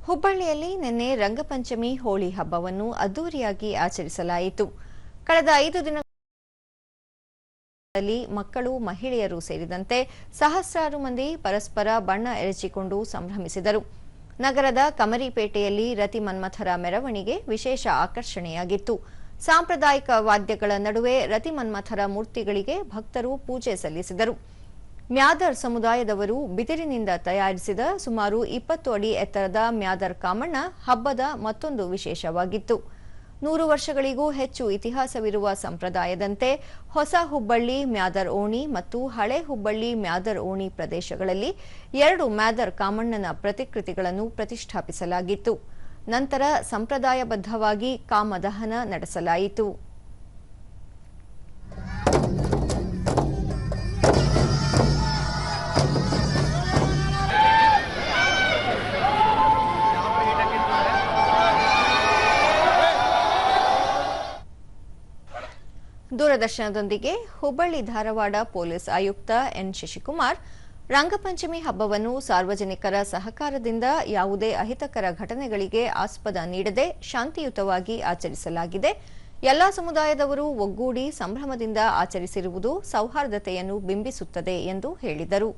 ಹುಬ್ಬಳ್ಳಿಯಲ್ಲಿ ನಿನ್ನೆ ರಂಗಪಂಚಮಿ ಹೋಳಿ ಹಬ್ಬವನ್ನು ಅದ್ದೂರಿಯಾಗಿ ಆಚರಿಸಲಾಯಿತು. ಕಳೆದ 5 ದಿನಗಳಲ್ಲಿ ಮಕ್ಕಳು, ಮಹಿಳೆಯರು ಸೇರಿದಂತೆ ಸಹಸ್ರಾರು ಮಂದಿ ಪರಸ್ಪರ ಬಣ್ಣ ಎರಚಿಕೊಂಡು ಸಂಭ್ರಮಿಸಿದರು. ನಗರದ ಕಮರಿಪೇಟೆಯಲ್ಲಿ ರತಿ ಮನ್ಮಥರ ಮೆರವಣಿಗೆ ವಿಶೇಷ ಆಕರ್ಷಣೆಯಾಗಿತ್ತು. ಸಾಂಪ್ರದಾಯಿಕ ವಾದ್ಯಗಳ ನಡುವೆ ರತಿ ಮನ್ಮಥರ ಮೂರ್ತಿಗಳಿಗೆ ಭಕ್ತರು ಪೂಜೆ ಸಲ್ಲಿಸಿದರು. ಮ್ಯಾದರ್ ಸಮುದಾಯದವರು ಬಿದಿರಿನಿಂದ ತಯಾರಿಸಿದ ಸುಮಾರು 20 ಅಡಿ ಎತ್ತರದ ಮ್ಯಾದರ್ ಕಾಮಣ್ಣ ಹಬ್ಬದ ಮತ್ತೊಂದು ವಿಶೇಷವಾಗಿತ್ತು. 100 ವರ್ಷಗಳಿಗೂ ಹೆಚ್ಚು ಇತಿಹಾಸವಿರುವ ಸಂಪ್ರದಾಯದಂತೆ ಹೊಸ ಹುಬ್ಬಳ್ಳಿ ಮ್ಯಾದರ್ ಓಣಿ ಮತ್ತು ಹಳೆ ಹುಬ್ಬಳ್ಳಿ ಮ್ಯಾದರ್ ಓಣಿ ಪ್ರದೇಶಗಳಲ್ಲಿ 2 ಮ್ಯಾದರ್ ಕಾಮಣ್ಣನ ಪ್ರತಿಕೃತಿಗಳನ್ನು ಪ್ರತಿಷ್ಠಾಪಿಸಲಾಗಿತ್ತು. ನಂತರ ಸಂಪ್ರದಾಯಬದ್ಧವಾಗಿ ಕಾಮದಹನ ನಡೆಸಲಾಯಿತು. ದೂರದರ್ಶನದೊಂದಿಗೆ ಹುಬ್ಬಳ್ಳಿ ಧಾರವಾಡ ಪೊಲೀಸ್ ಆಯುಕ್ತ ಎನ್ ಶಶಿಕುಮಾರ್, ರಂಗಪಂಚಮಿ ಹಬ್ಬವನ್ನು ಸಾರ್ವಜನಿಕರ ಸಹಕಾರದಿಂದ ಯಾವುದೇ ಅಹಿತಕರ ಘಟನೆಗಳಿಗೆ ಆಸ್ಪದ ನೀಡದೆ ಶಾಂತಿಯುತವಾಗಿ ಆಚರಿಸಲಾಗಿದೆ. ಎಲ್ಲಾ ಸಮುದಾಯದವರು ಒಗ್ಗೂಡಿ ಸಂಭ್ರಮದಿಂದ ಆಚರಿಸಿರುವುದು ಸೌಹಾರ್ದತೆಯನ್ನು ಬಿಂಬಿಸುತ್ತದೆ ಎಂದು ಹೇಳಿದರು.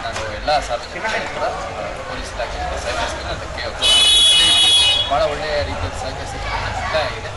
ನಾನು ಎಲ್ಲ ಸಾರ್ವಜನಿಕರು ಕೂಡ ಪೊಲೀಸ್ ಇಲಾಖೆಯಿಂದ ಸಹಕರಿಸಿದ್ರೆ ಅದಕ್ಕೆ ಭಾಳ ಒಳ್ಳೆಯ ರೀತಿಯಲ್ಲಿ ಸಹಕರಿಸಿದ್ರೆ ಆಗಿದೆ.